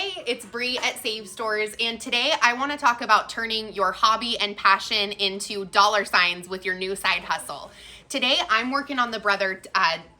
Hey, it's Bree at Save Stores, and today I want to talk about turning your hobby and passion into dollar signs with your new side hustle. Today I'm working on the Brother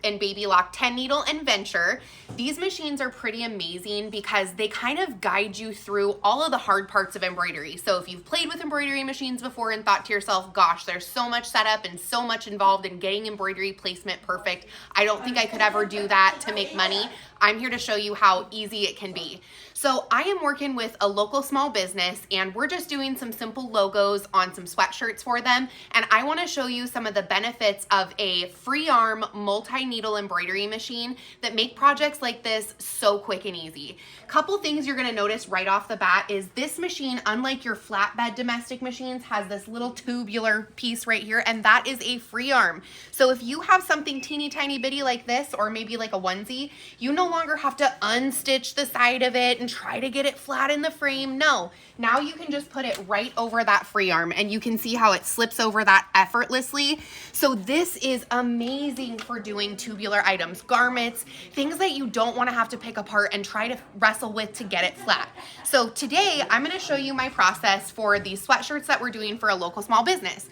and Baby Lock 10 needle and venture. These machines are pretty amazing because they kind of guide you through all of the hard parts of embroidery. So if you've played with embroidery machines before and thought to yourself, gosh, there's so much setup and so much involved in getting embroidery placement perfect, I don't think I could ever do that to make money, I'm here to show you how easy it can be. So I am working with a local small business, and we're just doing some simple logos on some sweatshirts for them. And I want to show you some of the benefits of a free arm multi-needle embroidery machine that make projects like this so quick and easy. Couple things you're going to notice right off the bat is this machine, unlike your flatbed domestic machines, has this little tubular piece right here, and that is a free arm. So if you have something teeny tiny bitty like this, or maybe like a onesie, you no longer have to unstitch the side of it and try to get it flat in the frame. No, now you can just put it right over that free arm, and you can see how it slips over that effortlessly. So this is amazing for doing tubular items, garments, things that you don't want to have to pick apart and try to wrestle with to get it flat. So today I'm going to show you my process for these sweatshirts that we're doing for a local small business.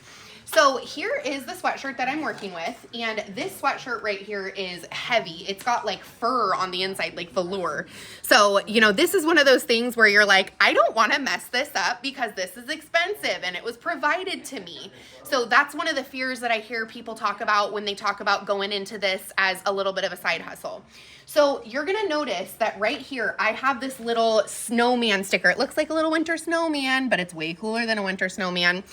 So here is the sweatshirt that I'm working with, and this sweatshirt right here is heavy. It's got like fur on the inside, like velour. So, you know, this is one of those things where you're like, I don't want to mess this up because this is expensive and it was provided to me. So that's one of the fears that I hear people talk about when they talk about going into this as a little bit of a side hustle. So you're going to notice that right here, I have this little snowman sticker. It looks like a little winter snowman, but it's way cooler than a winter snowman.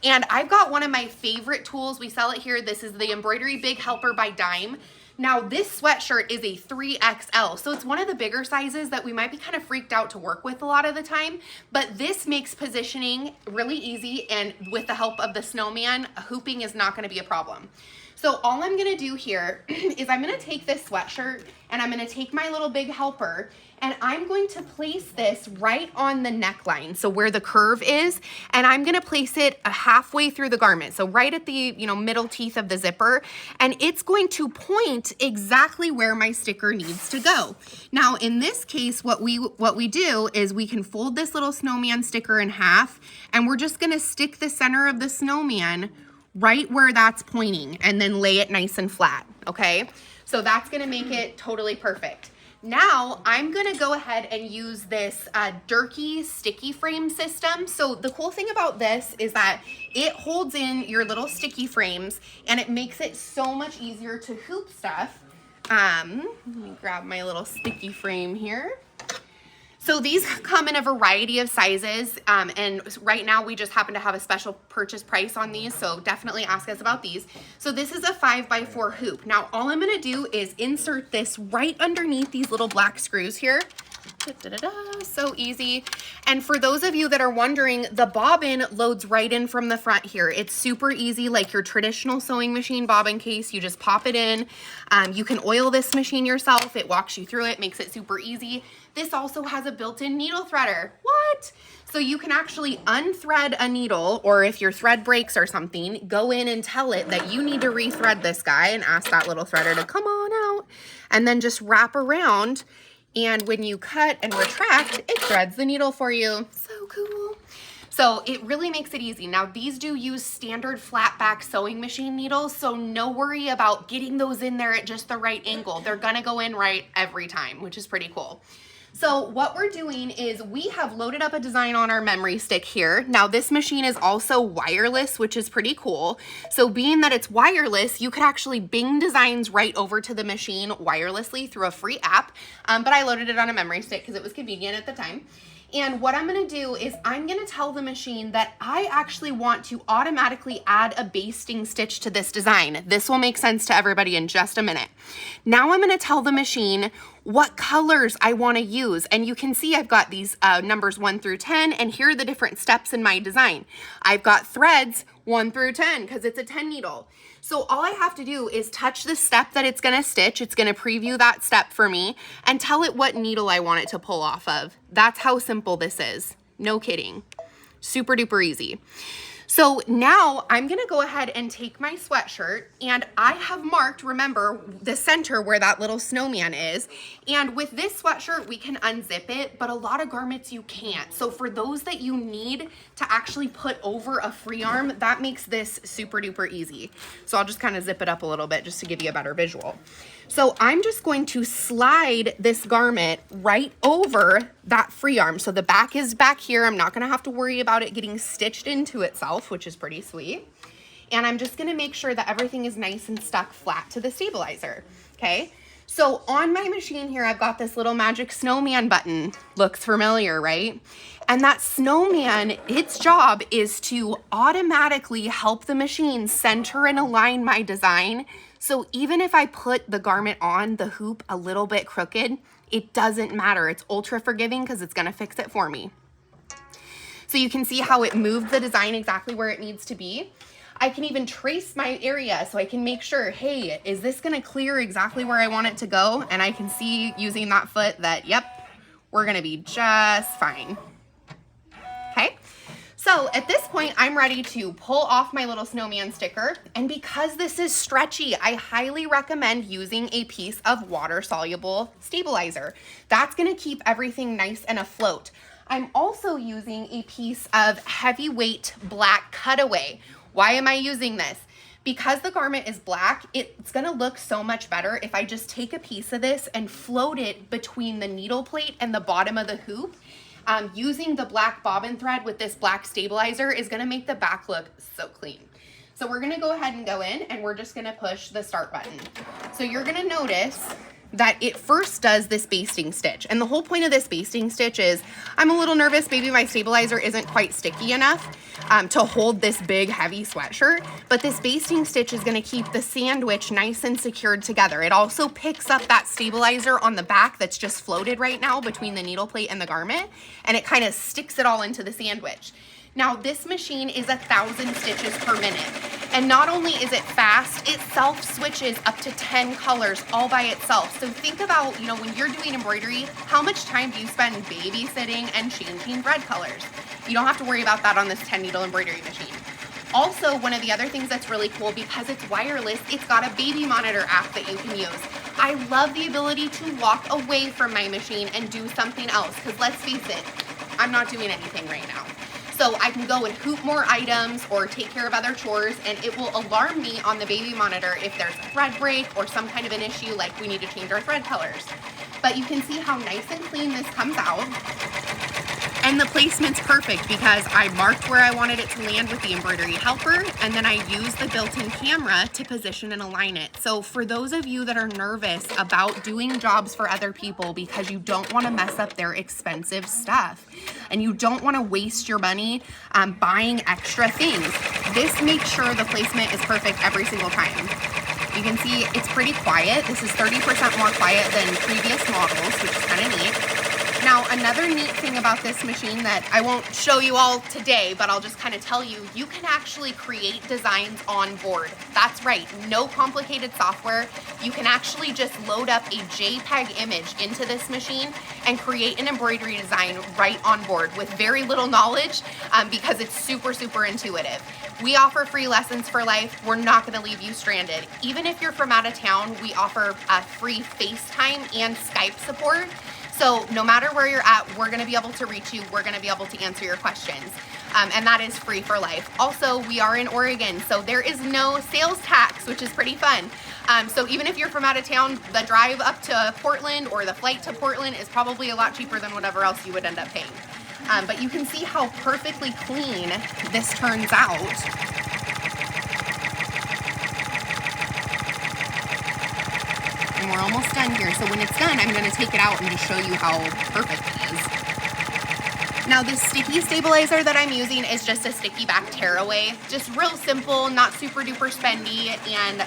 And I've got one of my favorite tools. We sell it here. This is the Embroidery Big Helper by Dime. Now this sweatshirt is a 3XL, so it's one of the bigger sizes that we might be kind of freaked out to work with a lot of the time, but this makes positioning really easy, and with the help of the snowman, hooping is not going to be a problem. So all I'm gonna do here is I'm gonna take this sweatshirt and I'm gonna take my little big helper, and I'm going to place this right on the neckline, so where the curve is, and I'm gonna place it halfway through the garment, so right at the middle teeth of the zipper, and it's going to point exactly where my sticker needs to go. Now in this case, what we do is we can fold this little snowman sticker in half, and we're just gonna stick the center of the snowman right where that's pointing, and then lay it nice and flat, okay? So that's gonna make it totally perfect. Now I'm gonna go ahead and use this Durkee sticky frame system. So the cool thing about this is that it holds in your little sticky frames, and it makes it so much easier to hoop stuff. Let me grab my little sticky frame here. So these come in a variety of sizes, and right now we just happen to have a special purchase price on these, so definitely ask us about these. So this is a 5x4 hoop. Now all I'm gonna do is insert this right underneath these little black screws here. So easy. And for those of you that are wondering, the bobbin loads right in from the front here. It's super easy, like your traditional sewing machine bobbin case. You just pop it in. You can oil this machine yourself. It walks you through it, makes it super easy. This also has a built-in needle threader. What? So you can actually unthread a needle, or if your thread breaks or something, go in and tell it that you need to rethread this guy and ask that little threader to come on out, and then just wrap around. And when you cut and retract, it threads the needle for you. So cool. So it really makes it easy. Now these do use standard flat back sewing machine needles, so no worry about getting those in there at just the right angle. They're gonna go in right every time, which is pretty cool. So what we're doing is we have loaded up a design on our memory stick here. Now this machine is also wireless, which is pretty cool. So being that it's wireless, you could actually bing designs right over to the machine wirelessly through a free app. But I loaded it on a memory stick because it was convenient at the time. And what I'm gonna do is I'm gonna tell the machine that I actually want to automatically add a basting stitch to this design. This will make sense to everybody in just a minute. Now I'm gonna tell the machine what colors I wanna use. And you can see I've got these numbers 1 through 10, and here are the different steps in my design. I've got threads 1 through 10 because it's a 10 needle. So all I have to do is touch the step that it's gonna stitch. It's gonna preview that step for me and tell it what needle I want it to pull off of. That's how simple this is. No kidding. Super duper easy. So now I'm gonna go ahead and take my sweatshirt, and I have marked, remember, the center where that little snowman is. And with this sweatshirt, we can unzip it, but a lot of garments you can't. So for those that you need to actually put over a free arm, that makes this super duper easy. So I'll just kind of zip it up a little bit just to give you a better visual. So I'm just going to slide this garment right over that free arm. So the back is back here. I'm not gonna have to worry about it getting stitched into itself, which is pretty sweet. And I'm just gonna make sure that everything is nice and stuck flat to the stabilizer, okay? So on my machine here, I've got this little magic snowman button. Looks familiar, right? And that snowman, its job is to automatically help the machine center and align my design. So even if I put the garment on the hoop a little bit crooked, it doesn't matter. It's ultra forgiving because it's gonna fix it for me. So you can see how it moved the design exactly where it needs to be. I can even trace my area so I can make sure, hey, is this gonna clear exactly where I want it to go? And I can see using that foot that, yep, we're gonna be just fine. Okay, so at this point, I'm ready to pull off my little snowman sticker. And because this is stretchy, I highly recommend using a piece of water-soluble stabilizer. That's gonna keep everything nice and afloat. I'm also using a piece of heavyweight black cutaway. Why am I using this? Because the garment is black, it's gonna look so much better if I just take a piece of this and float it between the needle plate and the bottom of the hoop. Using the black bobbin thread with this black stabilizer is gonna make the back look so clean. So we're gonna go ahead and go in and we're just gonna push the start button. So you're gonna notice that it first does this basting stitch. And the whole point of this basting stitch is, I'm a little nervous, maybe my stabilizer isn't quite sticky enough to hold this big heavy sweatshirt, but this basting stitch is gonna keep the sandwich nice and secured together. It also picks up that stabilizer on the back that's just floated right now between the needle plate and the garment, and it kind of sticks it all into the sandwich. Now this machine is 1,000 stitches per minute. And not only is it fast, it self-switches up to 10 colors all by itself. So think about, you know, when you're doing embroidery, how much time do you spend babysitting and changing thread colors? You don't have to worry about that on this 10 needle embroidery machine. Also, one of the other things that's really cool, because it's wireless, it's got a baby monitor app that you can use. I love the ability to walk away from my machine and do something else, because let's face it, I'm not doing anything right now. So I can go and hoop more items or take care of other chores, and it will alarm me on the baby monitor if there's a thread break or some kind of an issue like we need to change our thread colors. But you can see how nice and clean this comes out. And the placement's perfect because I marked where I wanted it to land with the embroidery helper, and then I used the built-in camera to position and align it. So for those of you that are nervous about doing jobs for other people because you don't want to mess up their expensive stuff and you don't want to waste your money buying extra things, this makes sure the placement is perfect every single time. You can see it's pretty quiet. This is 30% more quiet than previous models, which is kind of neat. Now, another neat thing about this machine that I won't show you all today, but I'll just kind of tell you, you can actually create designs on board. That's right, no complicated software. You can actually just load up a JPEG image into this machine and create an embroidery design right on board with very little knowledge because it's super, super intuitive. We offer free lessons for life. We're not gonna leave you stranded. Even if you're from out of town, we offer free FaceTime and Skype support. So no matter where you're at, we're gonna be able to reach you. We're gonna be able to answer your questions. And that is free for life. Also, we are in Oregon, so there is no sales tax, which is pretty fun. So even if you're from out of town, the drive up to Portland or the flight to Portland is probably a lot cheaper than whatever else you would end up paying. But you can see how perfectly clean this turns out. And we're almost done here. So when it's done, I'm going to take it out and just show you how perfect it is. Now this sticky stabilizer that I'm using is just a sticky back tearaway. Just real simple, not super duper spendy, and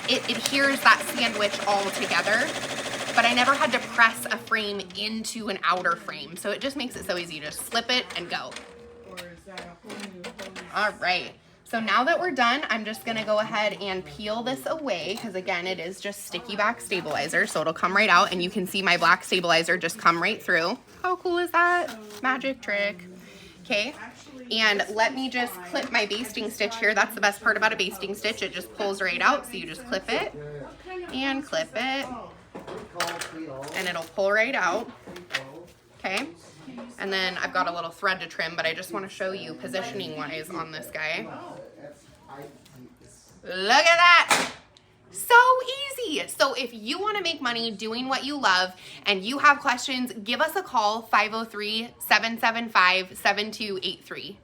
it adheres that sandwich all together. But I never had to press a frame into an outer frame. So it just makes it so easy. Just slip it and go. All right. So now that we're done, I'm just gonna go ahead and peel this away because again, it is just sticky back stabilizer. So it'll come right out and you can see my black stabilizer just come right through. How cool is that? Magic trick. Okay, and let me just clip my basting stitch here. That's the best part about a basting stitch. It just pulls right out, so you just clip it and clip it, and it'll pull right out. Okay, and then I've got a little thread to trim, but I just want to show you positioning wise on this guy. Look at that! So easy. So if you want to make money doing what you love and you have questions, give us a call, 503-775-7283.